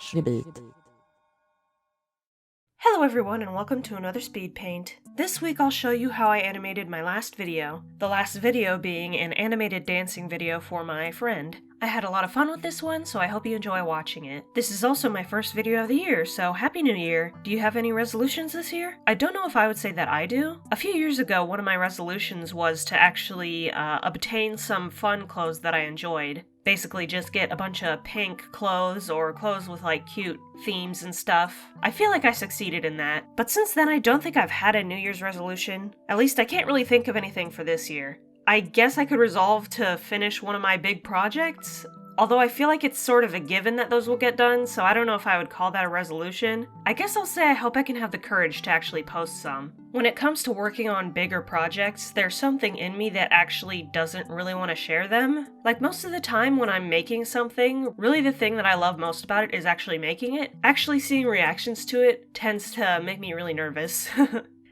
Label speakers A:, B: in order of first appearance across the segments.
A: Schnibbelt.
B: Hello everyone and welcome to another speed paint. This week I'll show you how I animated my last video, the last video being an animated dancing video for my friend. I had a lot of fun with this one, so I hope you enjoy watching it. This is also my first video of the year, so Happy New Year! Do you have any resolutions this year? I don't know if I would say that I do. A few years ago, one of my resolutions was to actually obtain some fun clothes that I enjoyed. Basically just get a bunch of pink clothes or clothes with like cute themes and stuff. I feel like I succeeded in that, but since then I don't think I've had a New Year's resolution. At least I can't really think of anything for this year. I guess I could resolve to finish one of my big projects, although I feel like it's sort of a given that those will get done, so I don't know if I would call that a resolution. I guess I'll say I hope I can have the courage to actually post some. When it comes to working on bigger projects, there's something in me that actually doesn't really want to share them. Like most of the time when I'm making something, really the thing that I love most about it is actually making it. Actually seeing reactions to it tends to make me really nervous.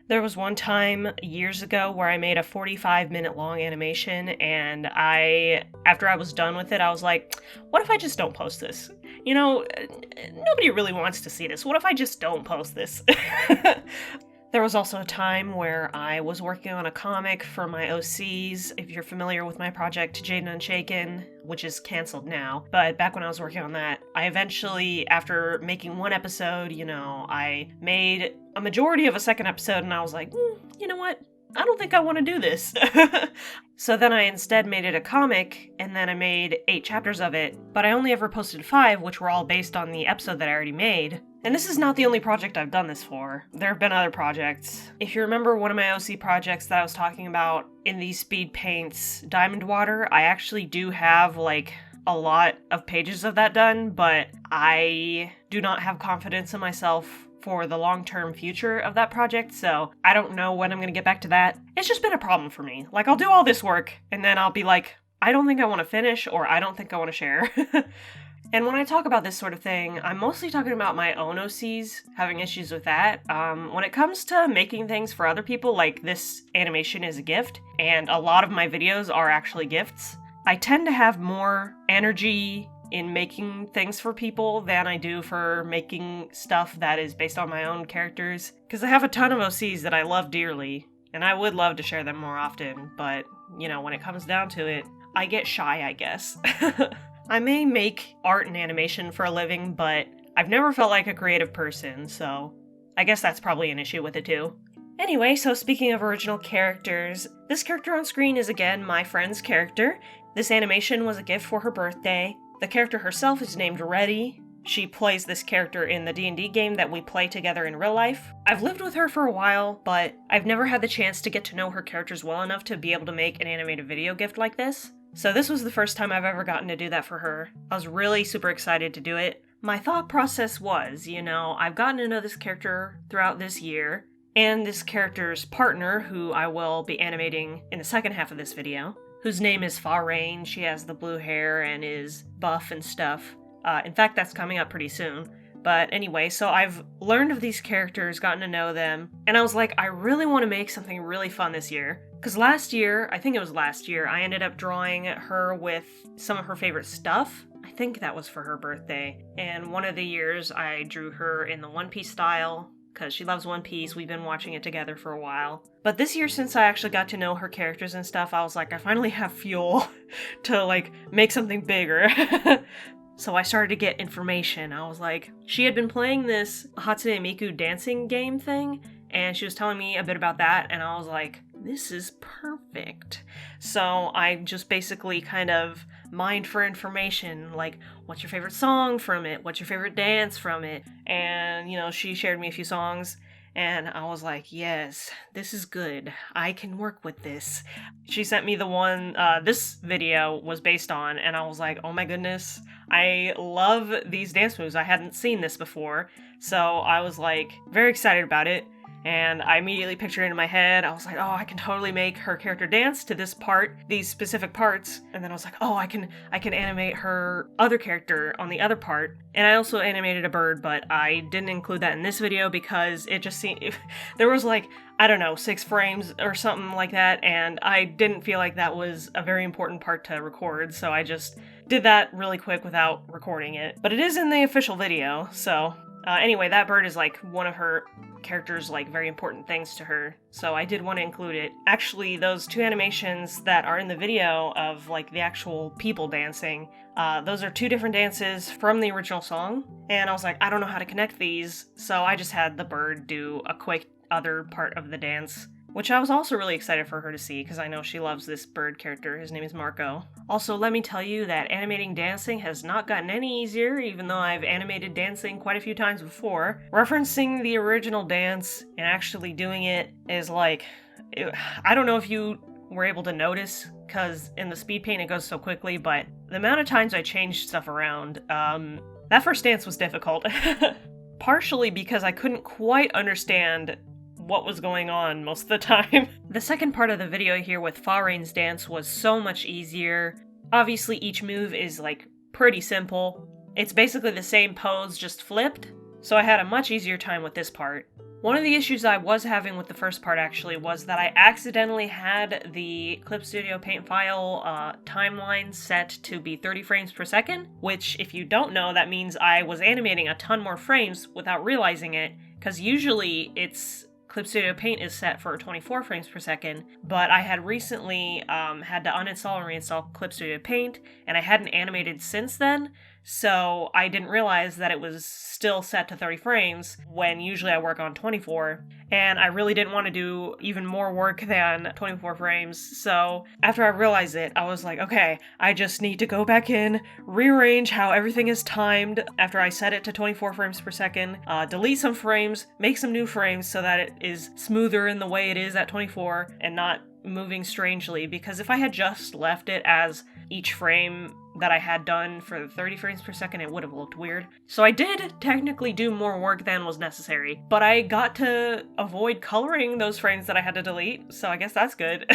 B: There was one time years ago where I made a 45-minute long animation, and after I was done with it, I was like, what if I just don't post this? You know, nobody really wants to see this. What if I just don't post this? There was also a time where I was working on a comic for my OCs, if you're familiar with my project Jaden Unshaken, which is canceled now. But back when I was working on that, I eventually, after making one episode, I made a majority of a second episode and I was like, you know what? I don't think I want to do this. So then I instead made it a comic, and then I made 8 chapters of it, but I only ever posted 5, which were all based on the episode that I already made. And this is not the only project I've done this for. There have been other projects. If you remember one of my OC projects that I was talking about in these speed paints, Diamond Water, I actually do have like a lot of pages of that done, but I do not have confidence in myself for the long-term future of that project, so I don't know when I'm gonna get back to that. It's just been a problem for me. Like, I'll do all this work, and then I'll be like, I don't think I want to finish, or I don't think I want to share. And when I talk about this sort of thing, I'm mostly talking about my own OCs, having issues with that. When it comes to making things for other people, like this animation is a gift, and a lot of my videos are actually gifts, I tend to have more energy in making things for people than I do for making stuff that is based on my own characters. Because I have a ton of OCs that I love dearly, and I would love to share them more often, but, when it comes down to it, I get shy, I guess. I may make art and animation for a living, but I've never felt like a creative person, so I guess that's probably an issue with it too. Anyway, so speaking of original characters, this character on screen is again my friend's character. This animation was a gift for her birthday. The character herself is named Reddy. She plays this character in the D&D game that we play together in real life. I've lived with her for a while, but I've never had the chance to get to know her characters well enough to be able to make an animated video gift like this. So this was the first time I've ever gotten to do that for her. I was really super excited to do it. My thought process was, I've gotten to know this character throughout this year, and this character's partner, who I will be animating in the second half of this video, whose name is Fa Rain. She has the blue hair and is buff and stuff. In fact, that's coming up pretty soon. But anyway, so I've learned of these characters, gotten to know them, and I was like, I really want to make something really fun this year. Because last year, I think it was last year, I ended up drawing her with some of her favorite stuff. I think that was for her birthday. And one of the years I drew her in the One Piece style, because she loves One Piece. We've been watching it together for a while. But this year, since I actually got to know her characters and stuff, I was like, I finally have fuel to, make something bigger. So I started to get information. I was like, she had been playing this Hatsune Miku dancing game thing, and she was telling me a bit about that, and I was like, this is perfect. So I just basically kind of mined for information, like, what's your favorite song from it? What's your favorite dance from it? And, she shared me a few songs, and I was like, yes, this is good. I can work with this. She sent me the one this video was based on, and I was like, oh my goodness, I love these dance moves. I hadn't seen this before, so I was like, very excited about it. And I immediately pictured it in my head. I was like, oh, I can totally make her character dance to this part, these specific parts. And then I was like, oh, I can animate her other character on the other part. And I also animated a bird, but I didn't include that in this video because it just seemed, there was 6 frames or something like that. And I didn't feel like that was a very important part to record. So I just did that really quick without recording it. But it is in the official video, so... anyway, that bird is like one of her character's like very important things to her, so I did want to include it. Actually, those two animations that are in the video of like the actual people dancing, those are two different dances from the original song, and I was like, I don't know how to connect these, so I just had the bird do a quick other part of the dance, which I was also really excited for her to see because I know she loves this bird character. His name is Marco. Also, let me tell you that animating dancing has not gotten any easier, even though I've animated dancing quite a few times before. Referencing the original dance and actually doing it is like... I don't know if you were able to notice, because in the speed paint it goes so quickly, but the amount of times I changed stuff around, that first dance was difficult. Partially because I couldn't quite understand what was going on most of the time. The second part of the video here with Fahrain's dance was so much easier. Obviously each move is like pretty simple. It's basically the same pose, just flipped, so I had a much easier time with this part. One of the issues I was having with the first part actually was that I accidentally had the Clip Studio Paint file timeline set to be 30 frames per second, which if you don't know, that means I was animating a ton more frames without realizing it, because usually Clip Studio Paint is set for 24 frames per second, but I had recently had to uninstall and reinstall Clip Studio Paint, and I hadn't animated since then, so I didn't realize that it was still set to 30 frames when usually I work on 24, and I really didn't want to do even more work than 24 frames, so after I realized it, I was like, okay, I just need to go back in, rearrange how everything is timed after I set it to 24 frames per second, delete some frames, make some new frames so that it is smoother in the way it is at 24 and not moving strangely, because if I had just left it as each frame that I had done for the 30 frames per second, it would have looked weird. So I did technically do more work than was necessary, but I got to avoid coloring those frames that I had to delete, so I guess that's good.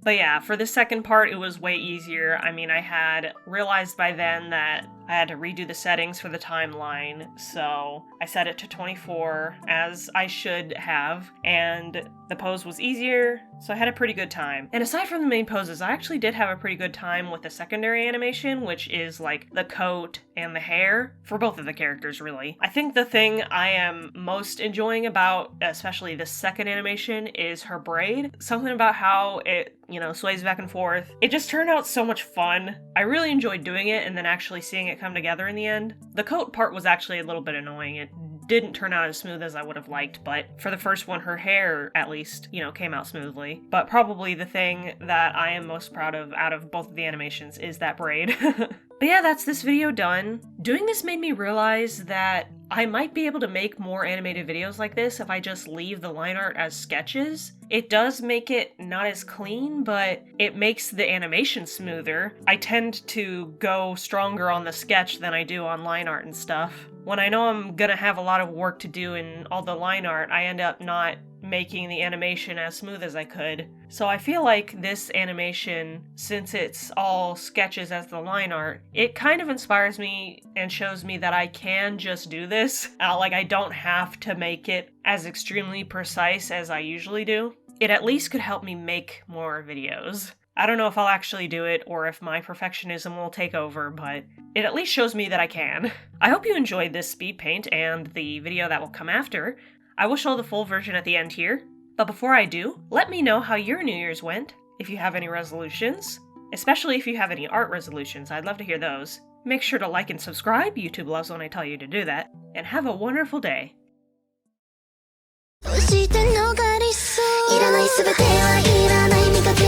B: But yeah, for the second part, it was way easier. I mean, I had realized by then that I had to redo the settings for the timeline, so I set it to 24, as I should have, and the pose was easier, so I had a pretty good time. And aside from the main poses, I actually did have a pretty good time with the secondary animation, which is like the coat and the hair, for both of the characters, really. I think the thing I am most enjoying about, especially the second animation, is her braid. Something about how it, sways back and forth. It just turned out so much fun. I really enjoyed doing it, and then actually seeing it come together in the end. The coat part was actually a little bit annoying. It didn't turn out as smooth as I would have liked, but for the first one, her hair, at least, came out smoothly. But probably the thing that I am most proud of out of both of the animations is that braid. But yeah, that's this video done. Doing this made me realize that I might be able to make more animated videos like this if I just leave the line art as sketches. It does make it not as clean, but it makes the animation smoother. I tend to go stronger on the sketch than I do on line art and stuff. When I know I'm gonna have a lot of work to do in all the line art, I end up not making the animation as smooth as I could. So I feel like this animation, since it's all sketches as the line art, it kind of inspires me and shows me that I can just do this. Like, I don't have to make it as extremely precise as I usually do. It at least could help me make more videos. I don't know if I'll actually do it or if my perfectionism will take over, but it at least shows me that I can. I hope you enjoyed this speed paint and the video that will come after. I will show the full version at the end here, but before I do, let me know how your New Year's went, if you have any resolutions, especially if you have any art resolutions. I'd love to hear those. Make sure to like and subscribe, YouTube loves when I tell you to do that, and have a wonderful day. いらない全てはいらない味方